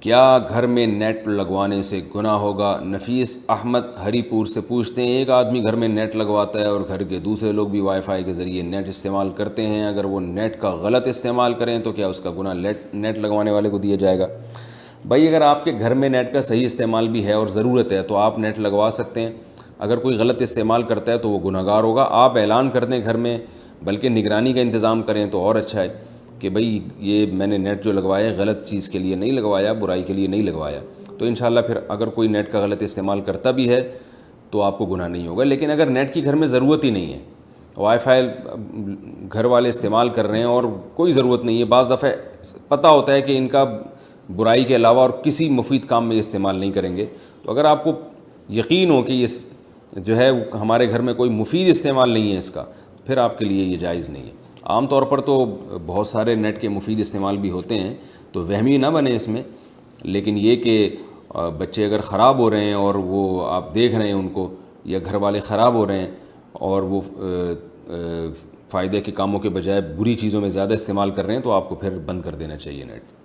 کیا گھر میں نیٹ لگوانے سے گناہ ہوگا؟ نفیس احمد ہری پور سے پوچھتے ہیں، ایک آدمی گھر میں نیٹ لگواتا ہے اور گھر کے دوسرے لوگ بھی وائی فائی کے ذریعے نیٹ استعمال کرتے ہیں، اگر وہ نیٹ کا غلط استعمال کریں تو کیا اس کا گناہ نیٹ لگوانے والے کو دیا جائے گا؟ بھائی اگر آپ کے گھر میں نیٹ کا صحیح استعمال بھی ہے اور ضرورت ہے تو آپ نیٹ لگوا سکتے ہیں، اگر کوئی غلط استعمال کرتا ہے تو وہ گناہ گار ہوگا۔ آپ اعلان کر دیں گھر میں، بلکہ نگرانی کا انتظام کریں تو اور اچھا ہے کہ بھئی یہ میں نے نیٹ جو لگوایا غلط چیز کے لیے نہیں لگوایا، برائی کے لیے نہیں لگوایا، تو انشاءاللہ پھر اگر کوئی نیٹ کا غلط استعمال کرتا بھی ہے تو آپ کو گناہ نہیں ہوگا۔ لیکن اگر نیٹ کی گھر میں ضرورت ہی نہیں ہے، وائی فائی گھر والے استعمال کر رہے ہیں اور کوئی ضرورت نہیں ہے، بعض دفعہ پتہ ہوتا ہے کہ ان کا برائی کے علاوہ اور کسی مفید کام میں استعمال نہیں کریں گے، تو اگر آپ کو یقین ہو کہ یہ جو ہے ہمارے گھر میں کوئی مفید استعمال نہیں ہے اس کا، پھر آپ کے لیے یہ جائز نہیں ہے۔ عام طور پر تو بہت سارے نیٹ کے مفید استعمال بھی ہوتے ہیں، تو وہمی نہ بنے اس میں، لیکن یہ کہ بچے اگر خراب ہو رہے ہیں اور وہ آپ دیکھ رہے ہیں ان کو، یا گھر والے خراب ہو رہے ہیں اور وہ فائدے کے کاموں کے بجائے بری چیزوں میں زیادہ استعمال کر رہے ہیں، تو آپ کو پھر بند کر دینا چاہیے نیٹ۔